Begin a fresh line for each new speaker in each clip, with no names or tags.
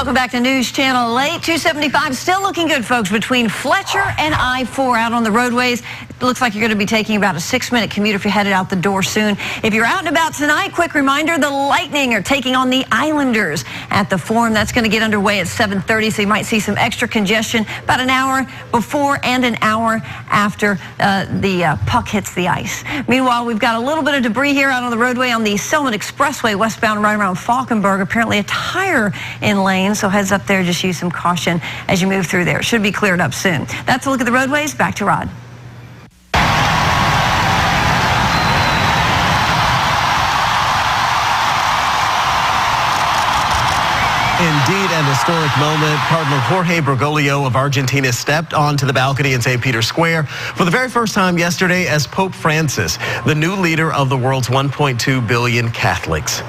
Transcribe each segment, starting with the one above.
Welcome back to News Channel 8. 275 still looking good, folks, between Fletcher and I-4 out on the roadways. It looks like you're going to be taking about a 6-minute commute if you're headed out the door soon. If you're out and about tonight, quick reminder, the Lightning are taking on the Islanders at the Forum. That's going to get underway at 7:30, so you might see some extra congestion about an hour before and an hour after the puck hits the ice. Meanwhile, we've got a little bit of debris here out on the roadway on the Selman Expressway westbound right around Falkenberg. Apparently a tire in lane, so heads up there, just use some caution as you move through there. It should be cleared up soon. That's a look at the roadways. Back to Rod.
Indeed, an historic moment. Cardinal Jorge Bergoglio of Argentina stepped onto the balcony in St. Peter's Square for the very first time yesterday as Pope Francis, the new leader of the world's 1.2 billion Catholics.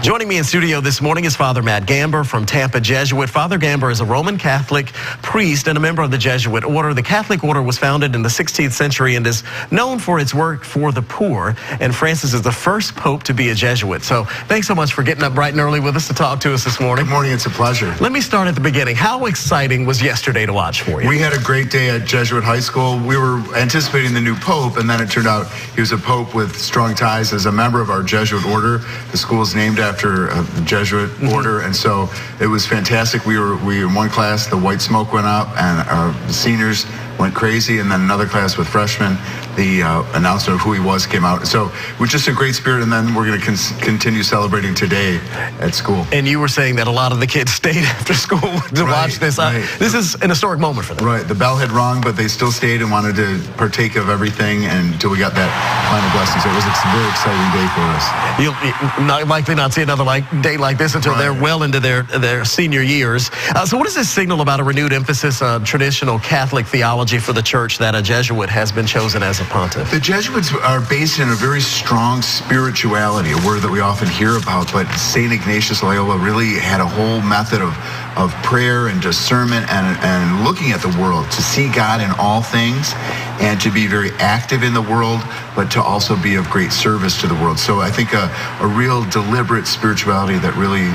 Joining me in studio this morning is Father Matt Gamber from Tampa Jesuit. Father Gamber is a Roman Catholic priest and a member of the Jesuit order. The Catholic order was founded in the 16th century and is known for its work for the poor. And Francis is the first pope to be a Jesuit. So thanks so much for getting up bright and early with us to talk to us this morning.
Good morning. It's a pleasure.
Let me start at the beginning. How exciting was yesterday to watch for you?
We had a great day at Jesuit High School. We were anticipating the new pope, and then it turned out he was a pope with strong ties as a member of our Jesuit order. The school is named after the Jesuit order, and so it was fantastic. We were in one class, the white smoke went up, and our seniors went crazy, and then another class with freshmen, the announcement of who he was came out. So it was just a great spirit, and then we're going to continue celebrating today at school.
And you were saying that a lot of the kids stayed after school to watch this. This is an historic moment for them.
Right. The bell had rung, but they still stayed and wanted to partake of everything until we got that final blessing. So it was a very exciting day for us.
You'll not likely not see another day like this until they're well into their senior years. So what does this signal about a renewed emphasis on traditional Catholic theology for the church that a Jesuit has been chosen as a pontiff?
The Jesuits are based in a very strong spirituality, a word that we often hear about, but St. Ignatius Loyola really had a whole method of prayer and discernment and looking at the world to see God in all things and to be very active in the world, but to also be of great service to the world. So I think a real deliberate spirituality that really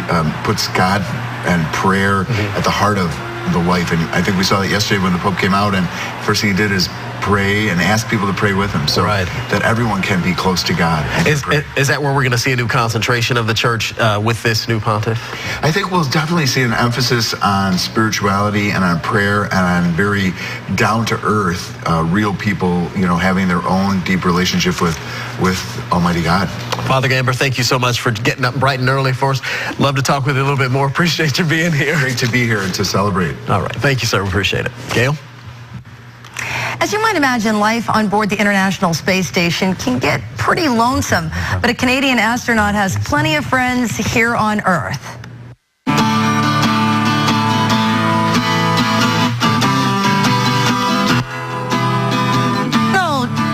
puts God and prayer at the heart of the life. And I think we saw that yesterday when the Pope came out, and first thing he did is pray and ask people to pray with him, so that everyone can be close to God.
Is that where we're going to see a new concentration of the church with this new pontiff?
I think we'll definitely see an emphasis on spirituality and on prayer and on very down-to-earth, real people, having their own deep relationship with Almighty God.
Father Gamber, thank you so much for getting up bright and early for us. Love to talk with you a little bit more. Appreciate you being here.
Great to be here and to celebrate.
All right. Thank you, sir. We appreciate it. Gail?
As you might imagine, life on board the International Space Station can get pretty lonesome, but a Canadian astronaut has plenty of friends here on Earth.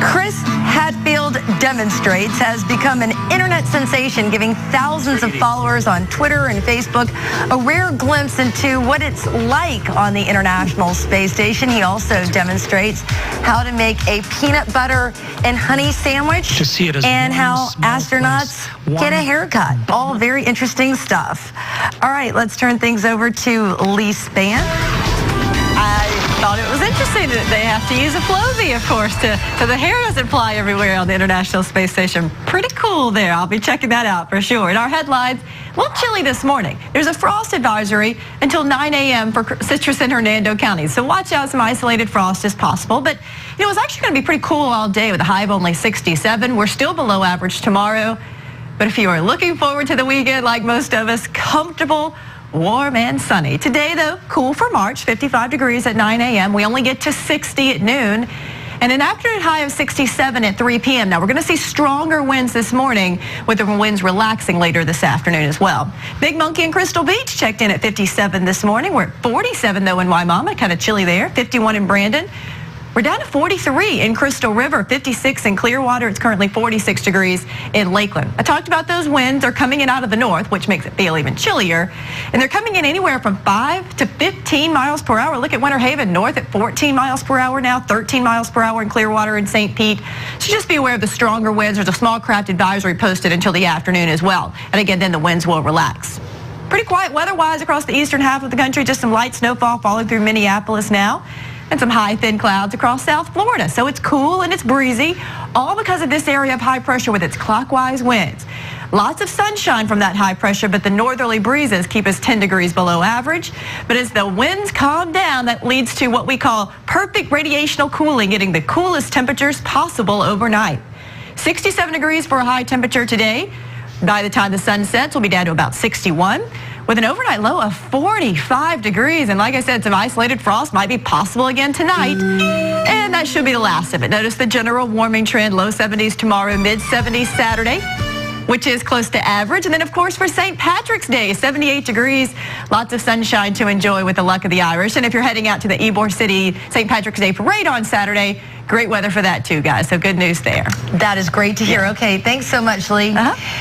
Chris Hadfield Demonstrates has become an internet sensation, giving thousands of followers on Twitter and Facebook a rare glimpse into what it's like on the International Space Station. He also demonstrates how to make a peanut butter and honey sandwich and how astronauts get a haircut. All very interesting stuff. All right, let's turn things over to Lee Spann.
I thought it was interesting that they have to use a Flowbee, of course, so the hair doesn't fly everywhere on the International Space Station. Pretty cool there. I'll be checking that out for sure. In our headlines, a little chilly this morning. There's a frost advisory until 9 a.m. for Citrus and Hernando counties, so watch out some isolated frost as possible. But, it's actually going to be pretty cool all day with a high of only 67. We're still below average tomorrow. But if you are looking forward to the weekend like most of us, comfortable, warm and sunny. Today, though, cool for March, 55 degrees at 9 a.m. We only get to 60 at noon. And an afternoon high of 67 at 3 p.m. Now, we're going to see stronger winds this morning, with the winds relaxing later this afternoon as well. Big Monkey and Crystal Beach checked in at 57 this morning. We're at 47, though, in Waimama. Kind of chilly there. 51 in Brandon. We're down to 43 in Crystal River, 56 in Clearwater. It's currently 46 degrees in Lakeland. I talked about those winds are coming in out of the north, which makes it feel even chillier. And they're coming in anywhere from 5 to 15 miles per hour. Look at Winter Haven north at 14 miles per hour now, 13 miles per hour in Clearwater and St. Pete. So just be aware of the stronger winds. There's a small craft advisory posted until the afternoon as well. And again, then the winds will relax. Pretty quiet weather-wise across the eastern half of the country. Just some light snowfall falling through Minneapolis now. And some high, thin clouds across South Florida. So it's cool and it's breezy, all because of this area of high pressure with its clockwise winds. Lots of sunshine from that high pressure, but the northerly breezes keep us 10 degrees below average. But as the winds calm down, that leads to what we call perfect radiational cooling, getting the coolest temperatures possible overnight. 67 degrees for a high temperature today. By the time the sun sets, we'll be down to about 61. With an overnight low of 45 degrees. And like I said, some isolated frost might be possible again tonight. And that should be the last of it. Notice the general warming trend, low 70s tomorrow, mid 70s Saturday, which is close to average. And then, of course, for St. Patrick's Day, 78 degrees, lots of sunshine to enjoy with the luck of the Irish. And if you're heading out to the Ybor City St. Patrick's Day parade on Saturday, great weather for that too, guys. So good news there.
That is great to hear. Okay, thanks so much, Lee.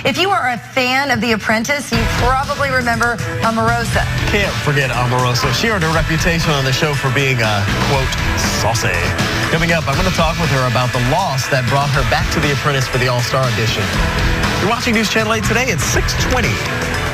If you are a fan of The Apprentice, you probably remember Omarosa.
Can't forget Omarosa. She earned a reputation on the show for being, quote, saucy. Coming up, I'm going to talk with her about the loss that brought her back to The Apprentice for the All-Star edition. You're watching News Channel 8 today at 6:20.